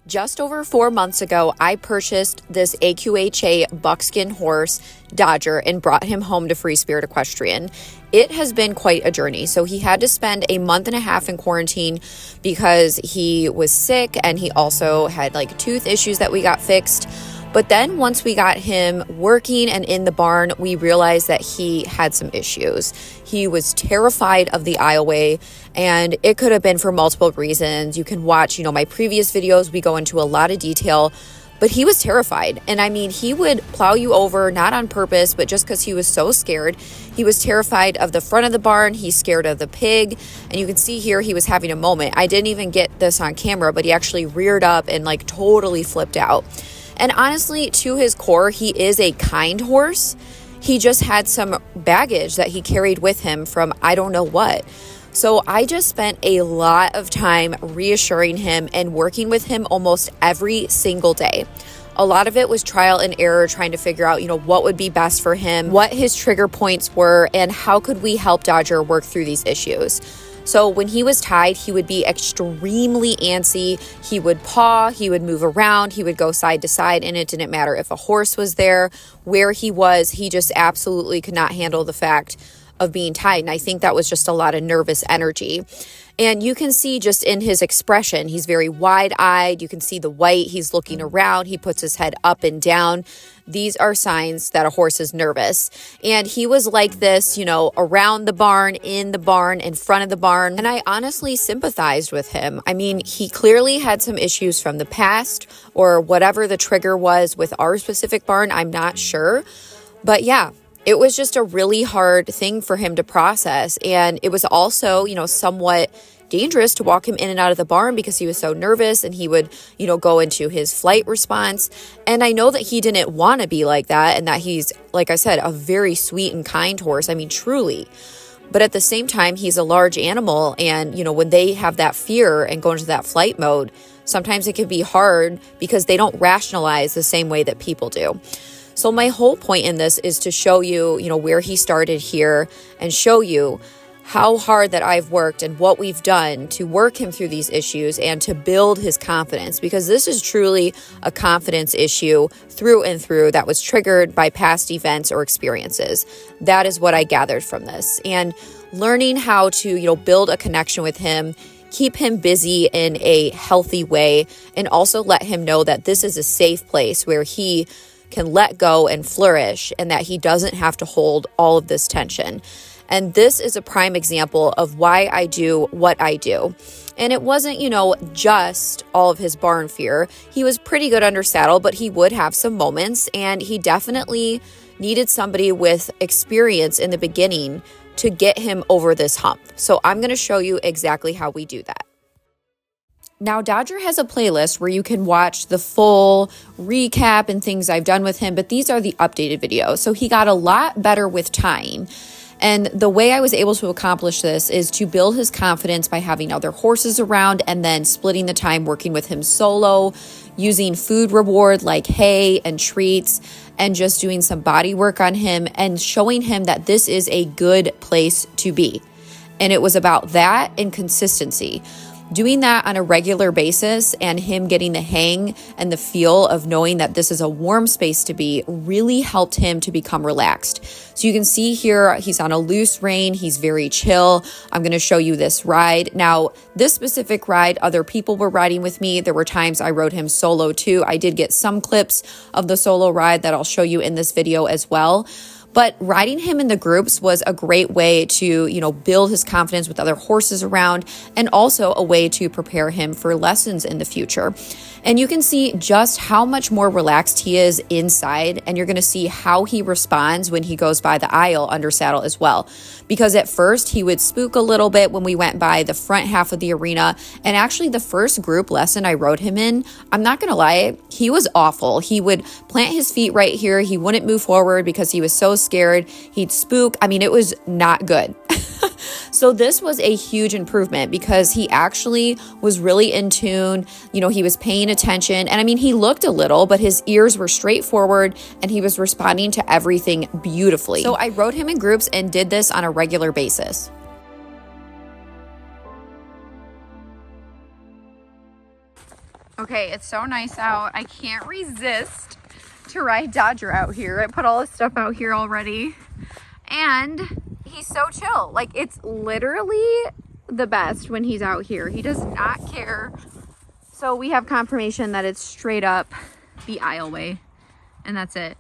Just over 4 months ago, I purchased this AQHA buckskin horse, Dodger, and brought him home to Free Spirit Equestrian. It has been quite a journey. So he had to spend a month and a half in quarantine because he was sick and he also had like tooth issues that we got fixed. But then once we got him working and in the barn, we realized that he had some issues. He was terrified of the aisleway, and it could have been for multiple reasons. You can watch, my previous videos. We go into a lot of detail, but he was terrified. And I mean, he would plow you over, not on purpose, but just because he was so scared. He was terrified of the front of the barn. He's scared of the pig. And you can see here, he was having a moment. I didn't even get this on camera, but he actually reared up and like totally flipped out. And honestly, to his core, he is a kind horse. He just had some baggage that he carried with him from I don't know what. So I just spent a lot of time reassuring him and working with him almost every single day. A lot of it was trial and error, trying to figure out, what would be best for him, what his trigger points were, and how could we help Dodger work through these issues. So when he was tied, he would be extremely antsy. He would paw, he would move around, he would go side to side, and it didn't matter if a horse was there, where he was. He just absolutely could not handle the fact of being tied. And I think that was just a lot of nervous energy. And you can see just in his expression, he's very wide-eyed. You can see the white. He's looking around. He puts his head up and down. These are signs that a horse is nervous. And he was like this, around the barn, in the barn, in front of the barn. And I honestly sympathized with him. I mean, he clearly had some issues from the past or whatever the trigger was with our specific barn. I'm not sure. But yeah. It was just a really hard thing for him to process. And it was also, somewhat dangerous to walk him in and out of the barn because he was so nervous and he would, go into his flight response. And I know that he didn't want to be like that and that he's, like I said, a very sweet and kind horse. I mean, truly. But at the same time, he's a large animal. And, when they have that fear and go into that flight mode, sometimes it can be hard because they don't rationalize the same way that people do. So my whole point in this is to show you, where he started here and show you how hard that I've worked and what we've done to work him through these issues and to build his confidence, because this is truly a confidence issue through and through that was triggered by past events or experiences. That is what I gathered from this. And learning how to, build a connection with him, keep him busy in a healthy way, and also let him know that this is a safe place where he can let go and flourish and that he doesn't have to hold all of this tension. And this is a prime example of why I do what I do. And it wasn't, just all of his barn fear. He was pretty good under saddle, but he would have some moments, and he definitely needed somebody with experience in the beginning to get him over this hump. So I'm going to show you exactly how we do that. Now, Dodger has a playlist where you can watch the full recap and things I've done with him, but these are the updated videos. So he got a lot better with tying. And the way I was able to accomplish this is to build his confidence by having other horses around and then splitting the time working with him solo, using food reward like hay and treats, and just doing some body work on him and showing him that this is a good place to be. And it was about that and consistency. Doing that on a regular basis and him getting the hang and the feel of knowing that this is a warm space to be really helped him to become relaxed. So you can see here, he's on a loose rein. He's very chill. I'm going to show you this ride. Now, this specific ride, other people were riding with me. There were times I rode him solo too. I did get some clips of the solo ride that I'll show you in this video as well. But riding him in the groups was a great way to, build his confidence with other horses around, and also a way to prepare him for lessons in the future. And you can see just how much more relaxed he is inside, and you're going to see how he responds when he goes by the aisle under saddle as well. Because at first he would spook a little bit when we went by the front half of the arena. And actually the first group lesson I rode him in, I'm not going to lie, he was awful. He would plant his feet right here. He wouldn't move forward because he was so scared. He'd spook. I mean, it was not good. So this was a huge improvement because he actually was really in tune. He was paying attention. And I mean, he looked a little, but his ears were straightforward and he was responding to everything beautifully. So I rode him in groups and did this on a regular basis. Okay, it's so nice out. I can't resist to ride Dodger out here. I put all this stuff out here already. And he's so chill. Like, it's literally the best when he's out here. He does not care. So we have confirmation that it's straight up the aisleway. And that's it.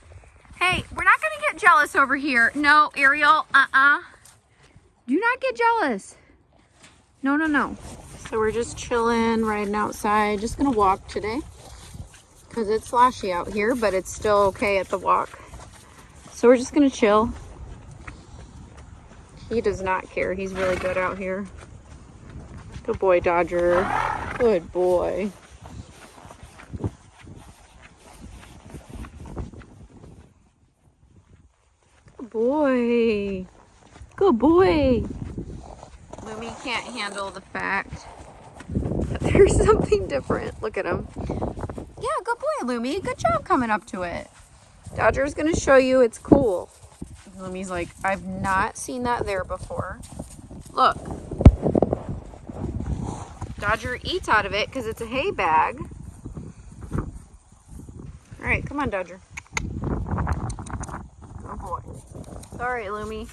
Hey, we're not going to get jealous over here. No, Ariel, do not get jealous. No, no, no. So we're just chilling, riding outside. Just going to walk today because it's slashy out here, but it's still okay at the walk. So we're just going to chill. He does not care. He's really good out here. Good boy, Dodger. Good boy. Good boy. Good boy. Lumi can't handle the fact that there's something different. Look at him. Yeah, good boy, Lumi. Good job coming up to it. Dodger's going to show you it's cool. Lumi's like, I've not seen that there before. Look. Dodger eats out of it because it's a hay bag. All right, come on, Dodger. Oh, boy. Sorry, Lumi.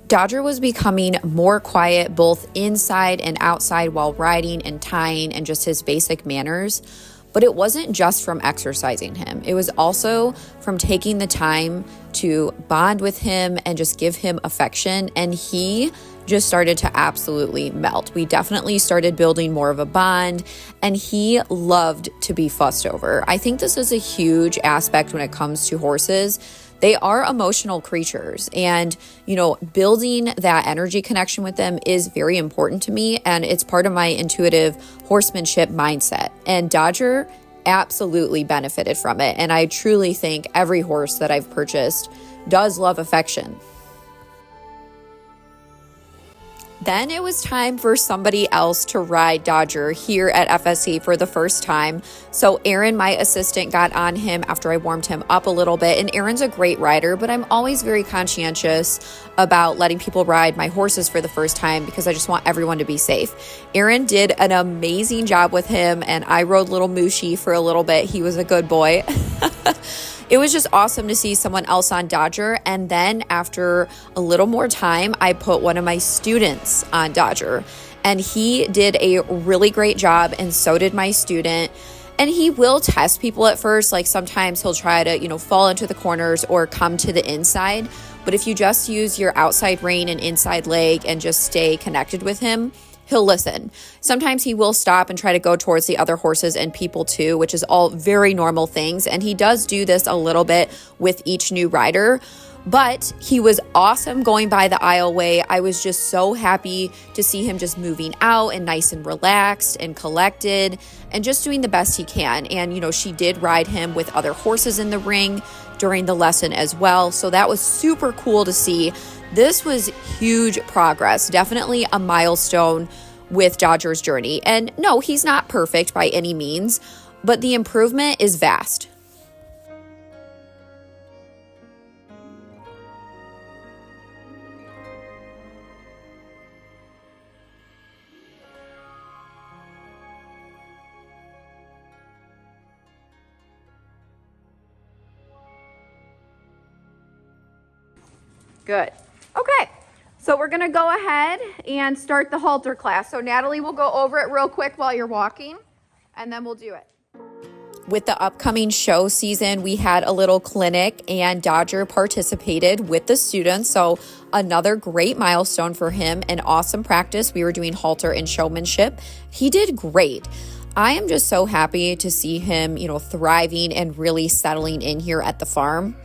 Dodger was becoming more quiet both inside and outside while riding and tying and just his basic manners. But it wasn't just from exercising him. It was also from taking the time to bond with him and just give him affection. And he just started to absolutely melt. We definitely started building more of a bond, and he loved to be fussed over. I think this is a huge aspect when it comes to horses. They are emotional creatures, and, you know, building that energy connection with them is very important to me, and it's part of my intuitive horsemanship mindset. And Dodger absolutely benefited from it, and I truly think every horse that I've purchased does love affection. Then it was time for somebody else to ride Dodger here at FSC for the first time. So Aaron, my assistant, got on him after I warmed him up a little bit. And Aaron's a great rider, but I'm always very conscientious about letting people ride my horses for the first time because I just want everyone to be safe. Aaron did an amazing job with him, and I rode little Mushy for a little bit. He was a good boy. It was just awesome to see someone else on Dodger. And then after a little more time, I put one of my students on Dodger. And he did a really great job, and so did my student. And he will test people at first. Like sometimes he'll try to, fall into the corners or come to the inside. But if you just use your outside rein and inside leg and just stay connected with him, he'll listen. Sometimes he will stop and try to go towards the other horses and people too, which is all very normal things. And he does do this a little bit with each new rider. But he was awesome going by the aisleway. I was just so happy to see him just moving out and nice and relaxed and collected and just doing the best he can. And, she did ride him with other horses in the ring during the lesson as well. So that was super cool to see. This was huge progress, definitely a milestone with Dodger's journey. And no, he's not perfect by any means, but the improvement is vast. Good. Okay, so we're gonna go ahead and start the halter class. So Natalie will go over it real quick while you're walking, and then we'll do it. With the upcoming show season, we had a little clinic, and Dodger participated with the students. So another great milestone for him, an awesome practice. We were doing halter and showmanship. He did great. I am just so happy to see him, thriving and really settling in here at the farm.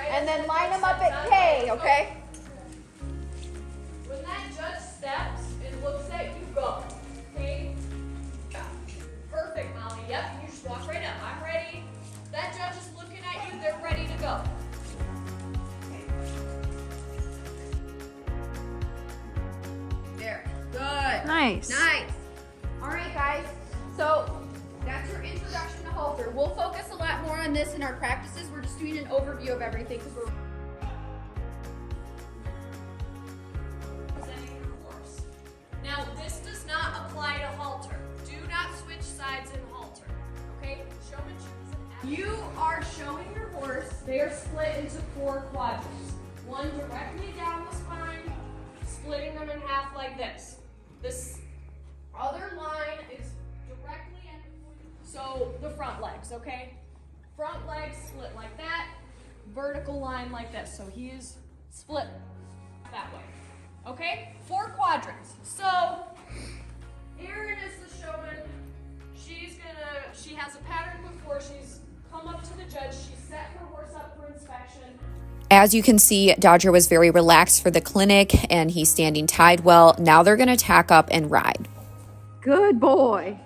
And then line them up at K, okay? When that judge steps and looks at you, go. Okay? Yeah. Perfect, Molly. Yep, you just walk right up. I'm ready. That judge is looking at you. They're ready to go. There. Good. Nice. Nice. All right, guys. So that's your introduction to halter. We'll focus a lot more on this in our practices just doing an overview of everything because we're presenting your horse. Now, this does not apply to halter. Do not switch sides in halter. Okay? Showmanship is an act. You are showing your horse. They are split into 4 quadrants. One directly down the spine, splitting them in half like this. This other line is directly at the point. So the front legs, okay? Front legs split like that, vertical line like this. So he is split that way. Okay? 4 quadrants. So Erin is the showman. She has a pattern before she's come up to the judge. She set her horse up for inspection. As you can see, Dodger was very relaxed for the clinic and he's standing tied well. Now they're going to tack up and ride. Good boy.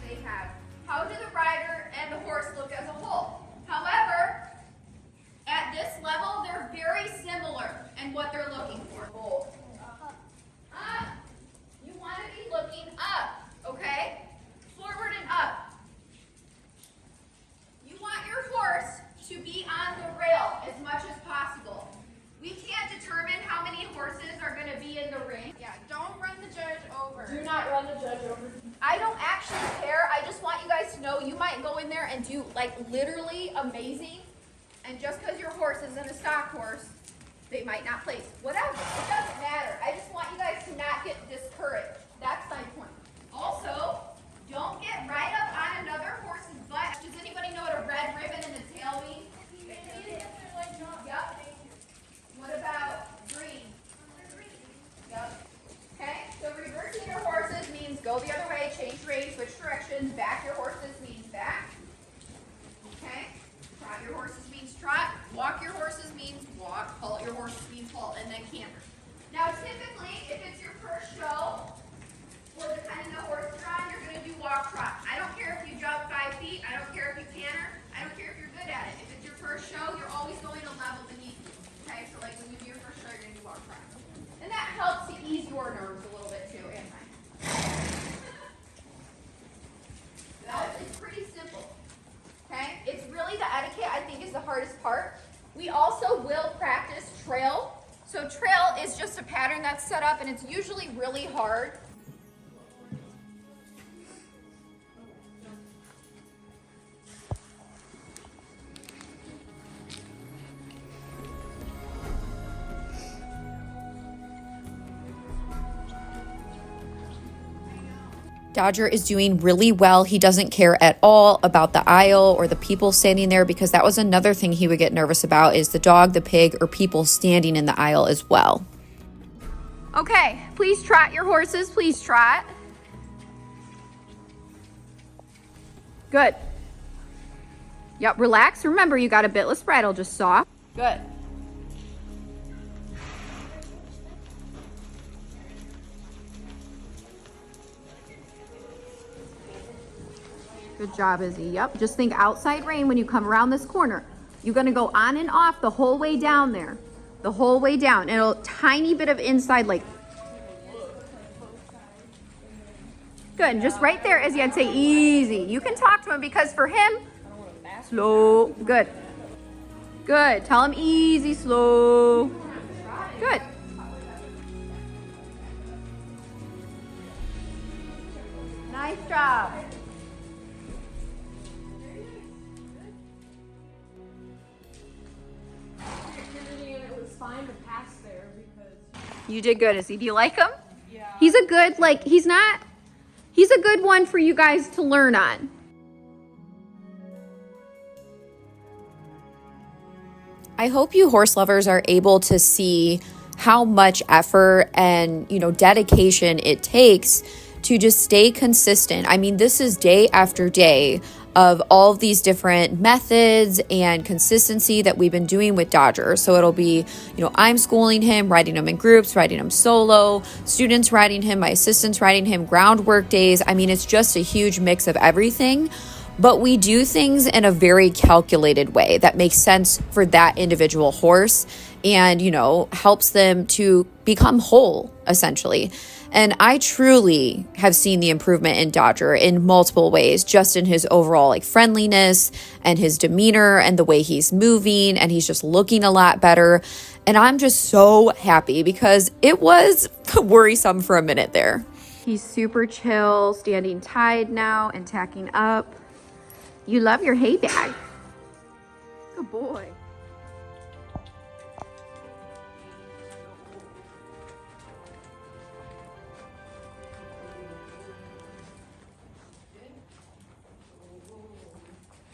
They have. How do the rider and the horse look as a whole? However, at this level, they're very similar in what they're looking for. Up. You want to be looking up, okay? Forward and up. You want your horse to be on the rail as much as possible. We can't determine how many horses are going to be in the ring. Yeah, don't run the judge over. Do not run the judge over. I don't actually care. I just want you guys to know you might go in there and do like literally amazing. And just because your horse isn't a stock horse, they might not place. Whatever. It doesn't matter. I just want you guys to not get discouraged. That's my point. Also, don't get right up on another horse's butt. Does anybody know what a red ribbon in the tail means? Yep. What about green? Yep. Okay, so reversing your horses means go the other way, change rein, switch directions. Back your horses means back. Okay, trot your horses means trot. Walk your horses means walk. Halt your horses means halt, and then canter. Now, typically, if it's your first show, or depending on the horse you're on, you're going to do walk trot. I don't care if you jump 5 feet. I don't care if you canter. I don't care if you're good at it. If it's your first show, you're always going a level beneath you. Okay, so like when you do your first show, you're going to do walk trot. And that helps to ease your nerves a little bit too, and mine. It's pretty simple. Okay, it's really the etiquette I think is the hardest part. We also will practice trail. So trail is just a pattern that's set up, and it's usually really hard. Dodger is doing really well. He doesn't care at all about the aisle or the people standing there, because that was another thing he would get nervous about, is the dog, the pig, or people standing in the aisle as well. Okay, please trot your horses. Please trot. Good. Yep, relax. Remember, you got a bitless bridle, just soft. Good. Good job, Izzy. Yep, just think outside rein when you come around this corner. You're gonna go on and off the whole way down there. The whole way down. And a tiny bit of inside, like. Good, and just right there, Izzy, I'd say easy. You can talk to him, because for him, slow. Good. Good, tell him easy, slow. Good. Nice job. You did good, Izzy. Do you like him? Yeah. He's a good, like, he's a good one for you guys to learn on. I hope you horse lovers are able to see how much effort and, dedication it takes to just stay consistent. I mean, this is day after day of all of these different methods and consistency that we've been doing with Dodger. So it'll be, I'm schooling him, riding him in groups, riding him solo, students riding him, my assistants riding him, groundwork days. I mean, it's just a huge mix of everything. but we do things in a very calculated way that makes sense for that individual horse and, helps them to become whole, essentially. And I truly have seen the improvement in Dodger in multiple ways, just in his overall friendliness and his demeanor and the way he's moving, and he's just looking a lot better. And I'm just so happy because it was worrisome for a minute there. He's super chill, standing tied now and tacking up. You love your hay bag. Good boy.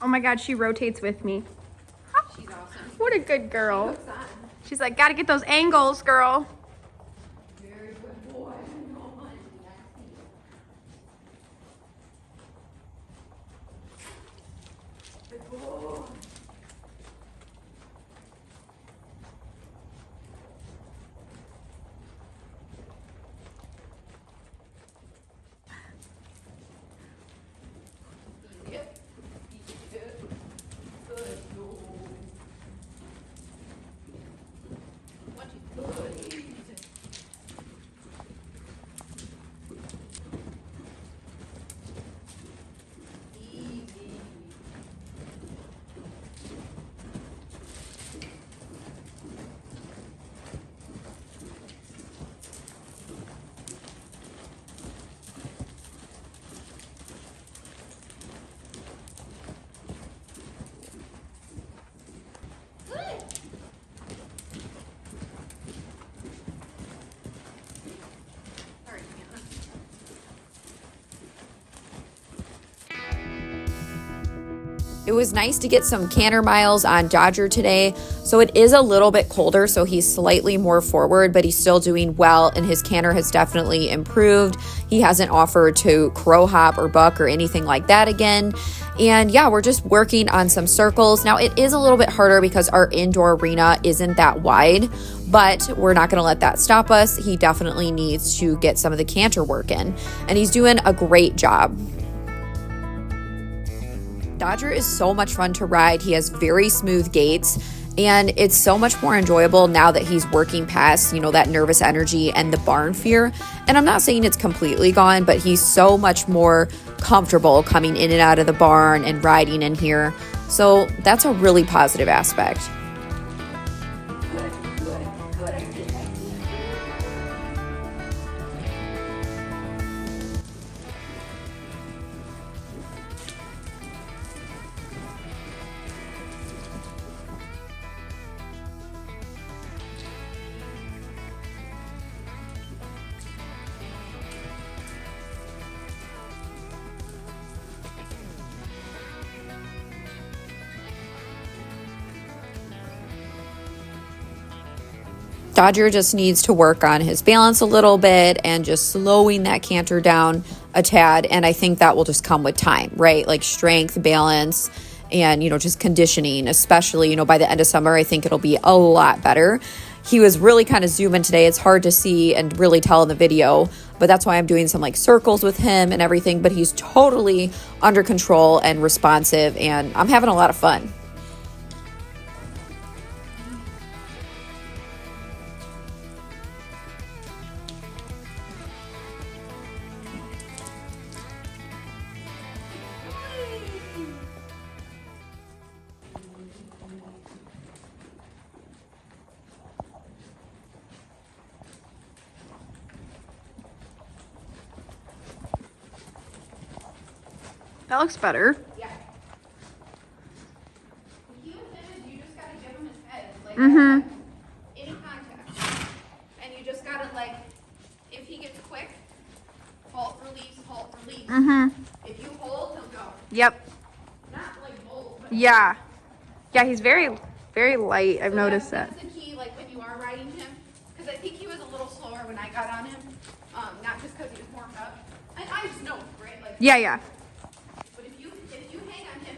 Oh my God, she rotates with me. She's awesome. What a good girl. She's like, gotta get those angles, girl. Very good boy. Good boy. Yep. Good boy. What you good. Easy. Good. All right, Hannah. It was nice to get some canter miles on Dodger today. So it is a little bit colder, so he's slightly more forward, but he's still doing well, and his canter has definitely improved. He hasn't offered to crow hop or buck or anything like that again. And yeah, we're just working on some circles. Now it is a little bit harder because our indoor arena isn't that wide, but we're not gonna let that stop us. He definitely needs to get some of the canter work in, and he's doing a great job. Dodger is so much fun to ride. He has very smooth gaits, and it's so much more enjoyable now that he's working past, that nervous energy and the barn fear. And I'm not saying it's completely gone, but he's so much more comfortable coming in and out of the barn and riding in here. So that's a really positive aspect. Dodger just needs to work on his balance a little bit and just slowing that canter down a tad. And I think that will just come with time, right? Like strength, balance, and, just conditioning, especially, by the end of summer, I think it'll be a lot better. He was really kind of zooming today. It's hard to see and really tell in the video, but that's why I'm doing some circles with him and everything. But he's totally under control and responsive, and I'm having a lot of fun. That looks better. Yeah. The key with him is you just gotta give him his head. Any contact. And you just gotta if he gets quick, halt, release, If you hold, he'll go. Yep. Not bold, but Yeah. Yeah, he's very, very light. I've noticed that. That's the key, when you are riding him. Because I think he was a little slower when I got on him. Not just because he was warmed up. And I just know, right? Yeah. But if you hang on him,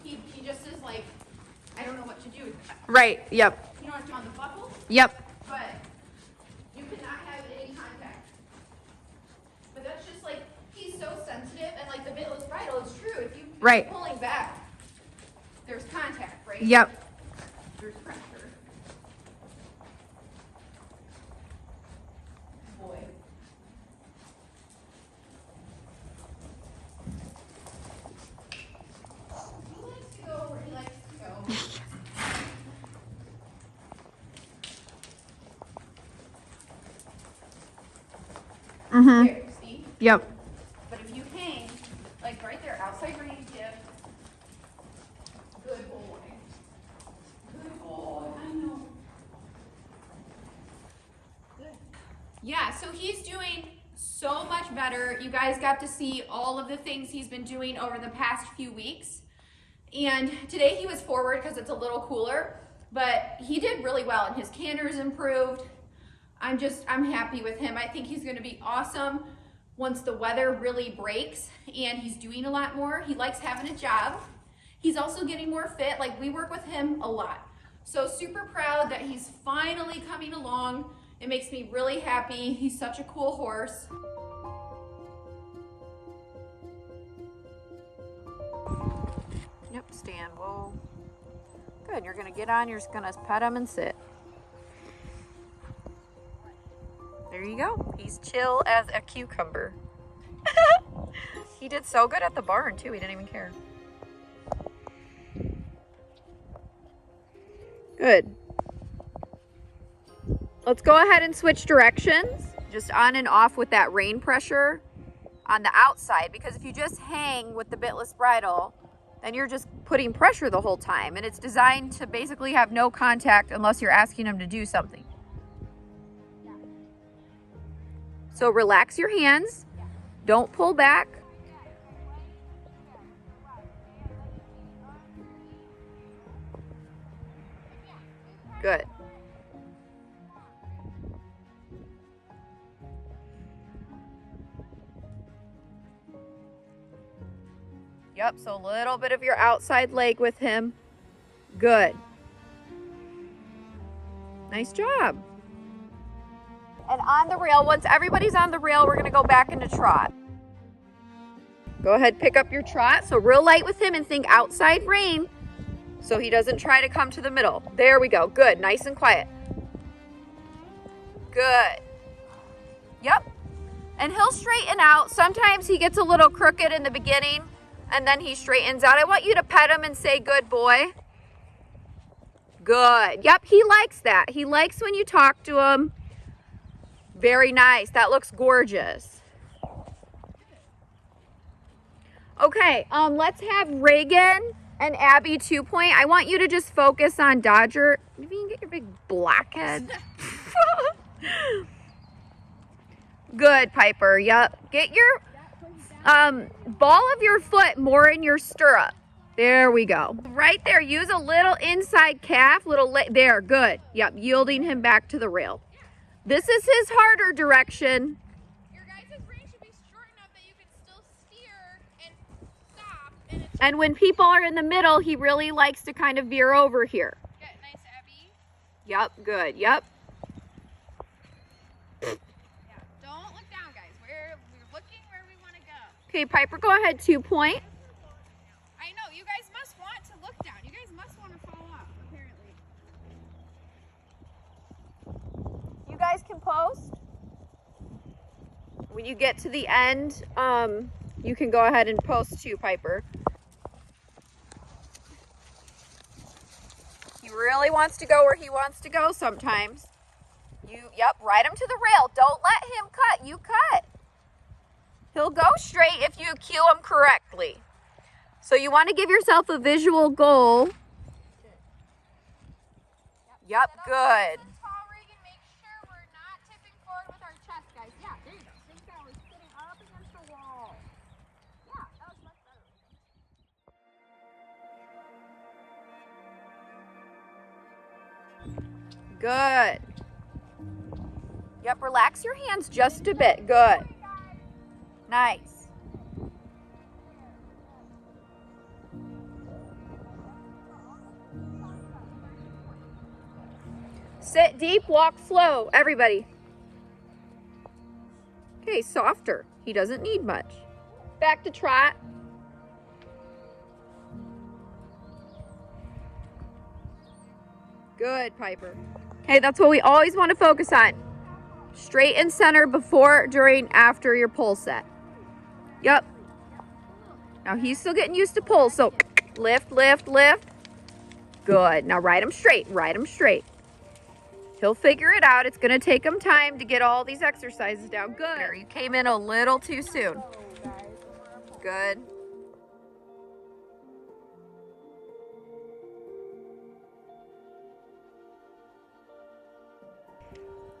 he just is I don't know what to do with that. Right. Yep. You don't have to on the buckle, Yep. but you cannot have any contact. But that's just he's so sensitive, and the bitless bridle is true. If you Right. Pulling back, there's contact, right? Yep. There's pressure. Boy. He likes to go where he likes to go. Mm-hmm. There, see? Yep. But if you hang, like right there, outside range, yeah. Good boy. Good boy. I know. Good. Yeah, so he's doing so much better. You guys got to see all of the things he's been doing over the past few weeks. And today he was forward because it's a little cooler, but he did really well and his canter's improved. I'm happy with him. I think he's going to be awesome once the weather really breaks and he's doing a lot more. He likes having a job. He's also getting more fit. Like, we work with him a lot. So super proud that he's finally coming along. It makes me really happy. He's such a cool horse. Yep, stand. Whoa. Good. You're going to get on. You're just going to pet him and sit. There you go. He's chill as a cucumber. He did so good at the barn, too. He didn't even care. Good. Let's go ahead and switch directions. Just on and off with that rein pressure on the outside. Because if you just hang with the bitless bridle, then you're just putting pressure the whole time. And it's designed to basically have no contact unless you're asking him to do something. So relax your hands. Don't pull back. Good. Yep, so a little bit of your outside leg with him. Good. Nice job. And on the rail, once everybody's on the rail, we're gonna go back into trot. Go ahead, pick up your trot. So real light with him and think outside rein so he doesn't try to come to the middle. There we go, good, nice and quiet. Good. Yep, and he'll straighten out. Sometimes he gets a little crooked in the beginning and then he straightens out. I want you to pet him and say, good boy. Good, yep, he likes that. He likes when you talk to him. Very nice. That looks gorgeous. Okay, let's have Reagan and Abby 2-point. I want you to just focus on Dodger. Maybe you can get your big black head. Good, Piper. Yep. Get your ball of your foot more in your stirrup. There we go. Right there. Use a little inside calf. There. Good. Yep. Yielding him back to the rail. This is his harder direction. Your guys' range should be short enough that you can still steer and stop. And when people are in the middle, he really likes to kind of veer over here. Good, nice, Abby. Yep, good, yep. Yeah, don't look down, guys. We're looking where we want to go. Okay, Piper, go ahead, 2-point. I know, you guys must want to look down. You guys must want to fall off, apparently. You guys can post. When you get to the end, you can go ahead and post too, Piper. He really wants to go where he wants to go sometimes. Yep, ride him to the rail. Don't let him cut. You cut. He'll go straight if you cue him correctly. So you want to give yourself a visual goal. Yep, good. Good. Yep, relax your hands just a bit. Good. Nice. Sit deep, walk slow, everybody. Okay, softer. He doesn't need much. Back to trot. Good, Piper. Okay, that's what we always want to focus on. Straight and center before, during, after your pull set. Yep. Now he's still getting used to pull, so lift, lift, lift. Good. Now ride him straight, ride him straight. He'll figure it out. It's going to take him time to get all these exercises down. Good. You came in a little too soon. Good.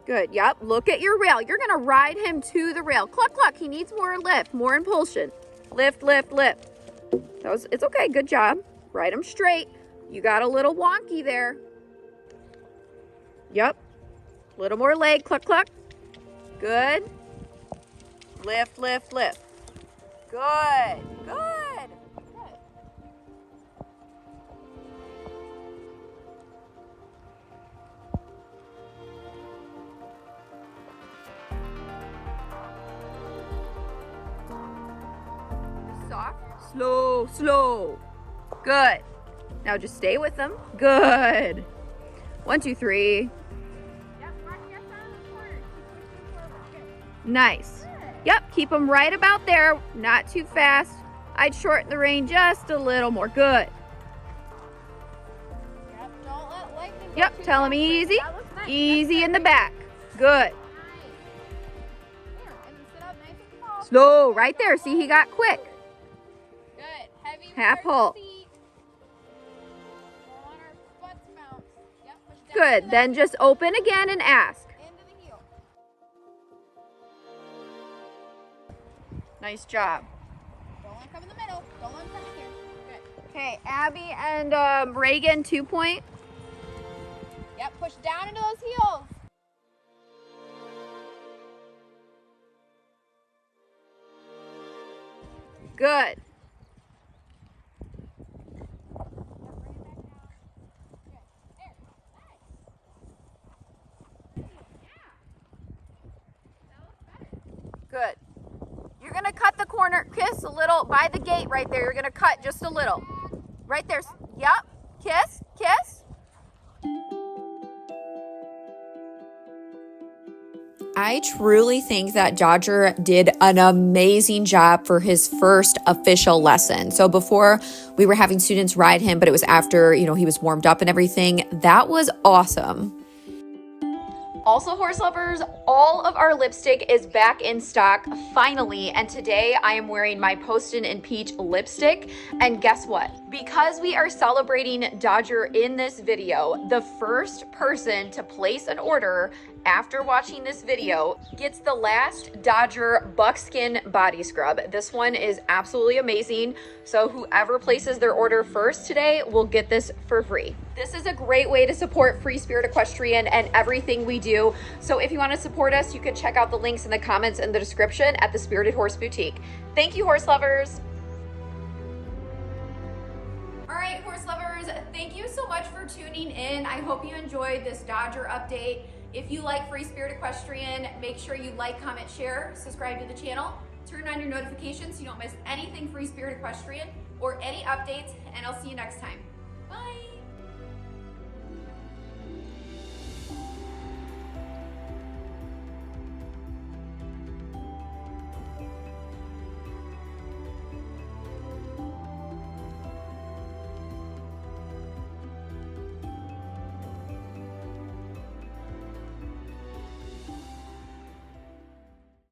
Good. Yep. Look at your rail. You're going to ride him to the rail. Cluck, cluck. He needs more lift, more impulsion. Lift, lift, lift. It's okay. Good job. Ride him straight. You got a little wonky there. Yep. A little more leg. Cluck, cluck. Good. Lift, lift, lift. Good. Good. Soft. Slow, slow. Good. Now just stay with them. Good. 1, 2, 3. Nice. Yep, keep them right about there. Not too fast. I'd shorten the rein just a little more. Good. Yep, don't let lightning go Yep, too tell him fast. easy. That looks nice. Easy That's in the good. back. Good. Nice. Here, and then sit up nice and tall. Slow, right there. See, he got quick. Good. Heavy Half towards halt. the seat. Don't want our butts bounce. Yep, push down to Good. the Then just open again and ask. into the heel. Nice job. Don't let him come in the middle. Don't let him come in here. Good. Okay, Abby and Reagan, 2 point. Yep, push down into those heels. Good. Good. You're going to cut the corner. Kiss a little by the gate right there. You're going to cut just a little. Right there. Yep. Kiss. Kiss. I truly think that Dodger did an amazing job for his first official lesson. So before we were having students ride him, but it was after, he was warmed up and everything. That was awesome. Also, horse lovers, all of our lipstick is back in stock finally, and today I am wearing my Poston and Peach lipstick. And guess what? Because we are celebrating Dodger in this video, the first person to place an order after watching this video gets the last Dodger buckskin body scrub. This one is absolutely amazing. So whoever places their order first today will get this for free. This is a great way to support Free Spirit Equestrian and everything we do. So if you want to support us, you can check out the links in the comments and the description at the Spirited Horse Boutique. Thank you, horse lovers. All right, horse lovers, thank you so much for tuning in. I hope you enjoyed this Dodger update. If you like Free Spirit Equestrian, make sure you like, comment, share, subscribe to the channel, turn on your notifications so you don't miss anything Free Spirit Equestrian or any updates, and I'll see you next time. Bye.